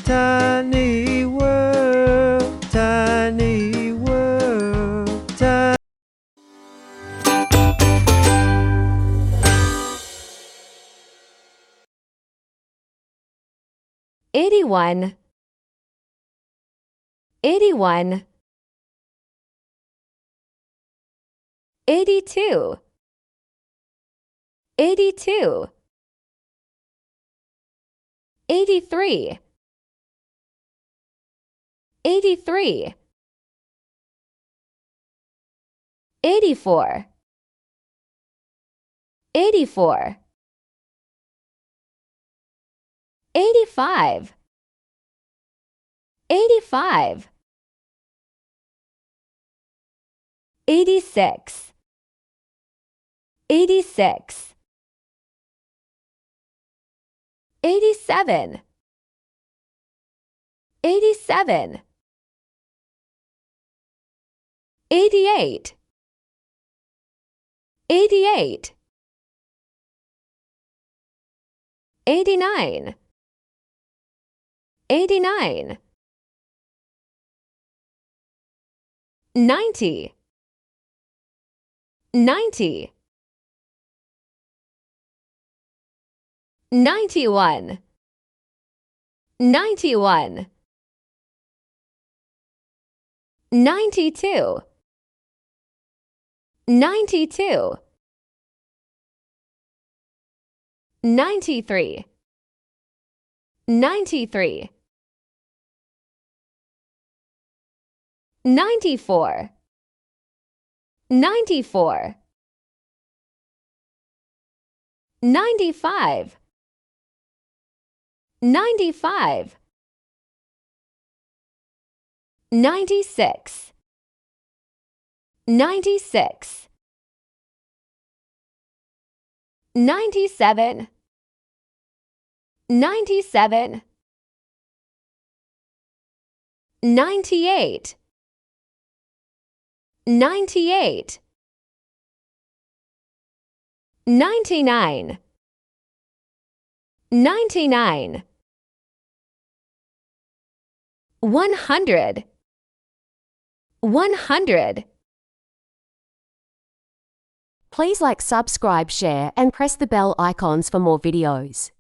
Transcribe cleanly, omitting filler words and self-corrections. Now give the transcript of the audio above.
Tiny world, tiny world, tiny. 81, 81, 82, 82, 83, 83, 84, 84, 85, 85, 86, 86, 87, 87, 88, 88, 89, 89, 90, 90, 91, 91, 92, 92, 93, 93, 94, 94, 95, 95, 96, 96, 97, 97, 98, 98, 99, 99, 100, 100. Please like, subscribe, share, and press the bell icons for more videos.